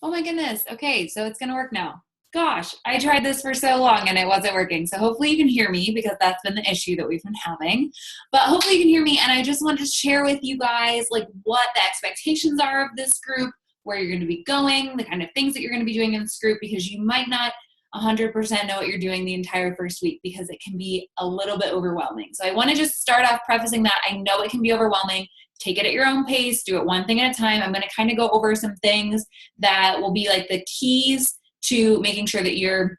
Oh my goodness. Okay, so it's gonna work now. Gosh, I tried this for so long and it wasn't working. So hopefully you can hear me because that's been the issue that we've been having. But hopefully you can hear me, and I just wanted to share with you guys like what the expectations are of this group, where you're gonna be going, the kind of things that you're gonna be doing in this group, because you might not 100% know what you're doing the entire first week because it can be a little bit overwhelming. So I want to just start off prefacing that I know it can be overwhelming. Take it at your own pace, do it one thing at a time. I'm going to kind of go over some things that will be like the keys to making sure that you're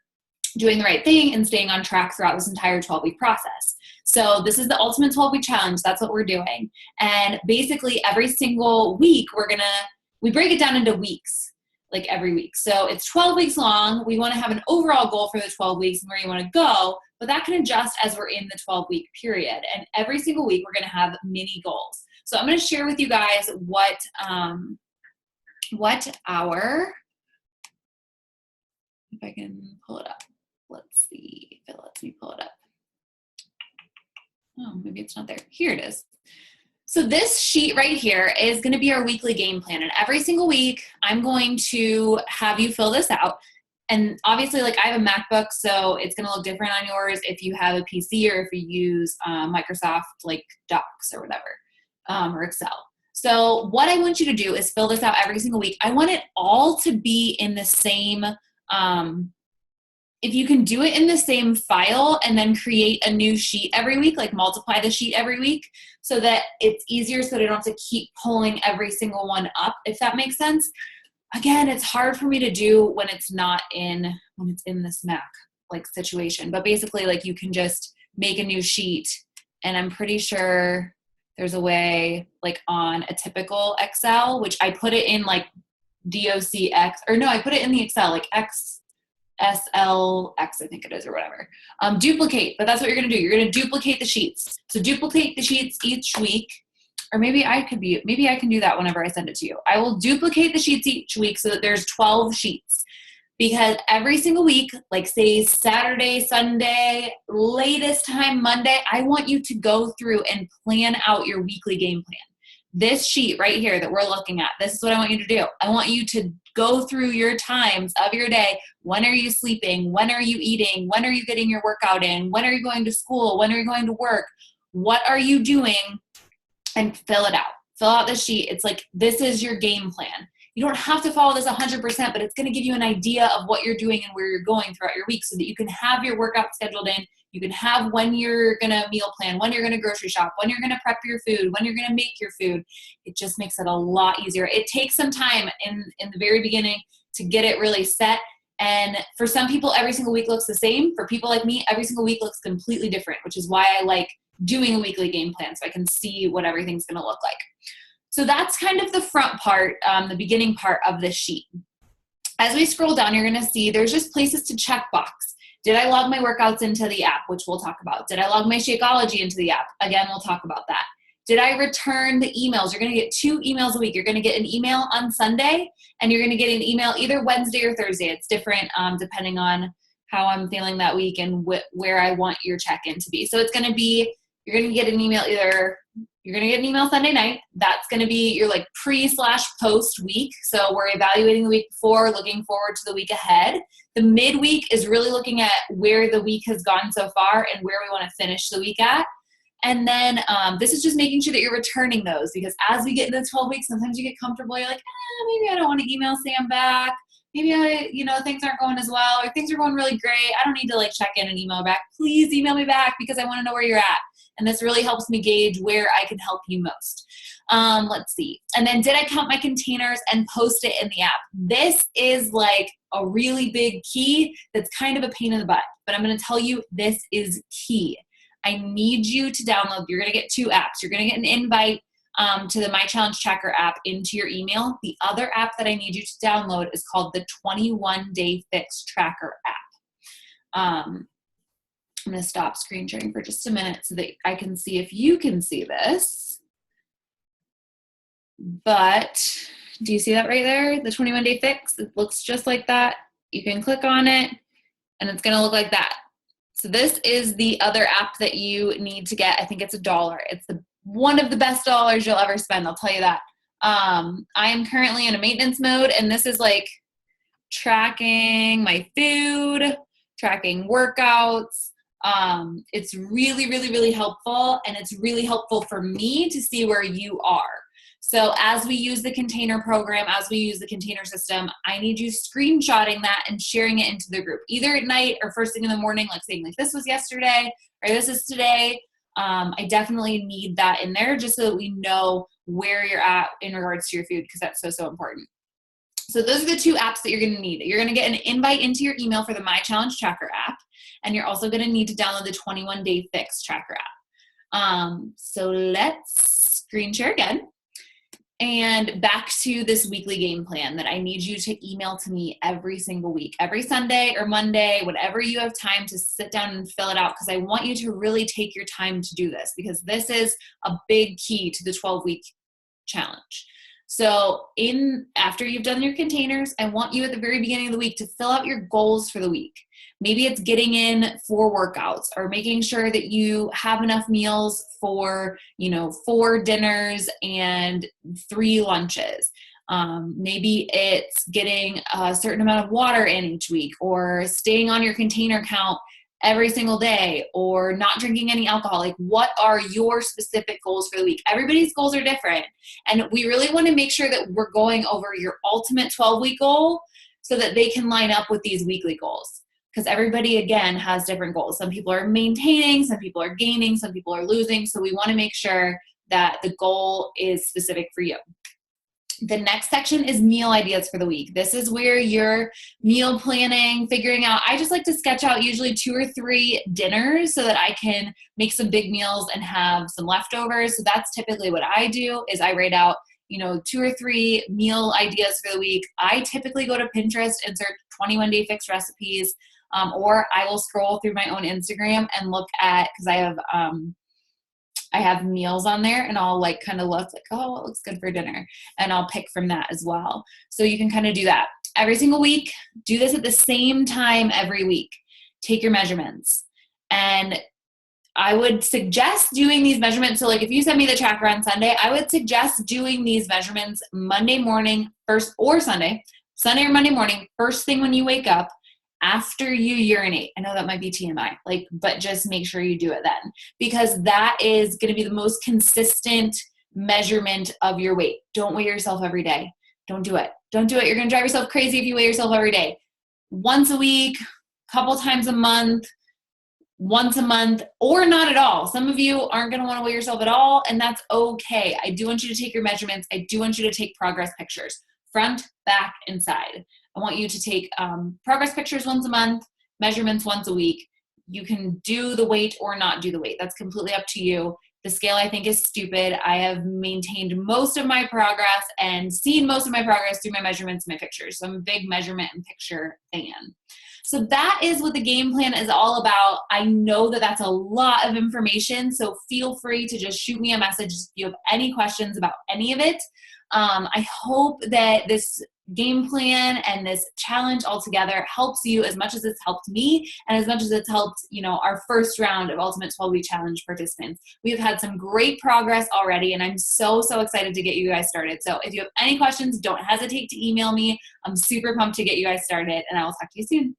doing the right thing and staying on track throughout this entire 12-week process. So this is the ultimate 12-week challenge. That's what we're doing. And basically every single week we break it down into weeks, like every week. So it's 12 weeks long. We want to have an overall goal for the 12 weeks and where you want to go, but that can adjust as we're in the 12-week period. And every single week we're going to have mini goals. So I'm going to share with you guys what our, if I can pull it up. Let's see if it lets me pull it up. Oh, maybe it's not there. Here it is. So this sheet right here is going to be our weekly game plan. And every single week, I'm going to have you fill this out. And obviously, like I have a MacBook, so it's going to look different on yours if you have a PC or if you use Microsoft like Docs or whatever. Or Excel. So what I want you to do is fill this out every single week. I want it all to be in the same, if you can do it in the same file and then create a new sheet every week, like multiply the sheet every week so that it's easier so that I don't have to keep pulling every single one up, if that makes sense. Again, it's hard for me to do when it's in this Mac like situation, but basically like you can just make a new sheet, and I'm pretty sure there's a way like on a typical Excel, which I put it in like DOCX, or no, I put it in the Excel, like XSLX, I think it is, or whatever. Duplicate, but that's what you're going to do. You're going to duplicate the sheets. So duplicate the sheets each week, or maybe I can do that whenever I send it to you. I will duplicate the sheets each week so that there's 12 sheets. Because every single week, like say Saturday, Sunday, latest time Monday, I want you to go through and plan out your weekly game plan. This sheet right here that we're looking at, this is what I want you to do. I want you to go through your times of your day. When are you sleeping? When are you eating? When are you getting your workout in? When are you going to school? When are you going to work? What are you doing? And fill it out. Fill out the sheet. It's like, this is your game plan. You don't have to follow this 100%, but it's going to give you an idea of what you're doing and where you're going throughout your week so that you can have your workout scheduled in. You can have when you're going to meal plan, when you're going to grocery shop, when you're going to prep your food, when you're going to make your food. It just makes it a lot easier. It takes some time in the very beginning to get it really set. And for some people, every single week looks the same. For people like me, every single week looks completely different, which is why I like doing a weekly game plan so I can see what everything's going to look like. So that's kind of the front part, the beginning part of this sheet. As we scroll down, you're going to see there's just places to check box. Did I log my workouts into the app, which we'll talk about? Did I log my Shakeology into the app? Again, we'll talk about that. Did I return the emails? You're going to get 2 emails a week. You're going to get an email on Sunday, and you're going to get an email either Wednesday or Thursday. It's different depending on how I'm feeling that week and where I want your check-in to be. So it's going to be, you're going to get an email you're going to get an email Sunday night. That's going to be your like pre/post week. So we're evaluating the week before, looking forward to the week ahead. The midweek is really looking at where the week has gone so far and where we want to finish the week at. And then this is just making sure that you're returning those, because as we get into the 12 weeks, sometimes you get comfortable. You're like, maybe I don't want to email Sam back. Maybe things aren't going as well, or things are going really great. I don't need to like check in and email back. Please email me back because I want to know where you're at. And this really helps me gauge where I can help you most. Let's see. And then did I count my containers and post it in the app? This is like a really big key that's kind of a pain in the butt, but I'm going to tell you this is key. I need you to download. You're going to get 2 apps. You're going to get an invite to the My Challenge Tracker app into your email. The other app that I need you to download is called the 21 Day Fix Tracker app. I'm going to stop screen sharing for just a minute so that I can see if you can see this. But do you see that right there? The 21 Day Fix. It looks just like that. You can click on it and it's going to look like that. So this is the other app that you need to get. I think it's $1. It's one of the best dollars you'll ever spend. I'll tell you that. I am currently in a maintenance mode, and this is like tracking my food, tracking workouts. It's really, really, really helpful, and it's really helpful for me to see where you are. So as we use the container program, as we use the container system, I need you screenshotting that and sharing it into the group, either at night or first thing in the morning, like saying like this was yesterday or this is today. I definitely need that in there just so that we know where you're at in regards to your food, because that's so, so important. So those are the two apps that you're going to need. You're going to get an invite into your email for the My Challenge Tracker app, and you're also going to need to download the 21-Day Fix Tracker app. So let's screen share again. And back to this weekly game plan that I need you to email to me every single week, every Sunday or Monday, whenever you have time to sit down and fill it out, because I want you to really take your time to do this, because this is a big key to the 12-week challenge. So after you've done your containers, I want you at the very beginning of the week to fill out your goals for the week. Maybe it's getting in 4 workouts, or making sure that you have enough meals for, 4 dinners and 3 lunches. Maybe it's getting a certain amount of water in each week, or staying on your container count every single day, or not drinking any alcohol. Like, what are your specific goals for the week? Everybody's goals are different. And we really want to make sure that we're going over your ultimate 12-week goal so that they can line up with these weekly goals. Because everybody, again, has different goals. Some people are maintaining, some people are gaining, some people are losing. So we want to make sure that the goal is specific for you. The next section is meal ideas for the week. This is where you're meal planning, figuring out. I just like to sketch out usually 2 or 3 dinners so that I can make some big meals and have some leftovers. So that's typically what I do, is I write out 2 or 3 meal ideas for the week. I typically go to Pinterest and search 21-Day Fix recipes, or I will scroll through my own Instagram and look at, because I have meals on there, and I'll kind of look like, oh, what looks good for dinner? And I'll pick from that as well. So you can kind of do that every single week. Do this at the same time every week. Take your measurements. And I would suggest doing these measurements. So if you send me the tracker on Sunday, I would suggest doing these measurements Monday morning first, or Sunday or Monday morning, first thing when you wake up, after you urinate. I know that might be TMI, but just make sure you do it then, because that is going to be the most consistent measurement of your weight. Don't weigh yourself every day. Don't do it. Don't do it. You're going to drive yourself crazy if you weigh yourself every day. Once a week, couple times a month, once a month, or not at all. Some of you aren't going to want to weigh yourself at all, and that's okay. I do want you to take your measurements. I do want you to take progress pictures, front, back, and side. I want you to take progress pictures once a month, measurements once a week. You can do the weight or not do the weight. That's completely up to you. The scale, I think, is stupid. I have maintained most of my progress and seen most of my progress through my measurements and my pictures. So I'm a big measurement and picture fan. So that is what the game plan is all about. I know that that's a lot of information, so feel free to just shoot me a message if you have any questions about any of it. I hope that this game plan and this challenge altogether helps you as much as it's helped me, and as much as it's helped, our first round of Ultimate 12-Week Challenge participants. We have had some great progress already, and I'm so, so excited to get you guys started. So if you have any questions, don't hesitate to email me. I'm super pumped to get you guys started, and I will talk to you soon.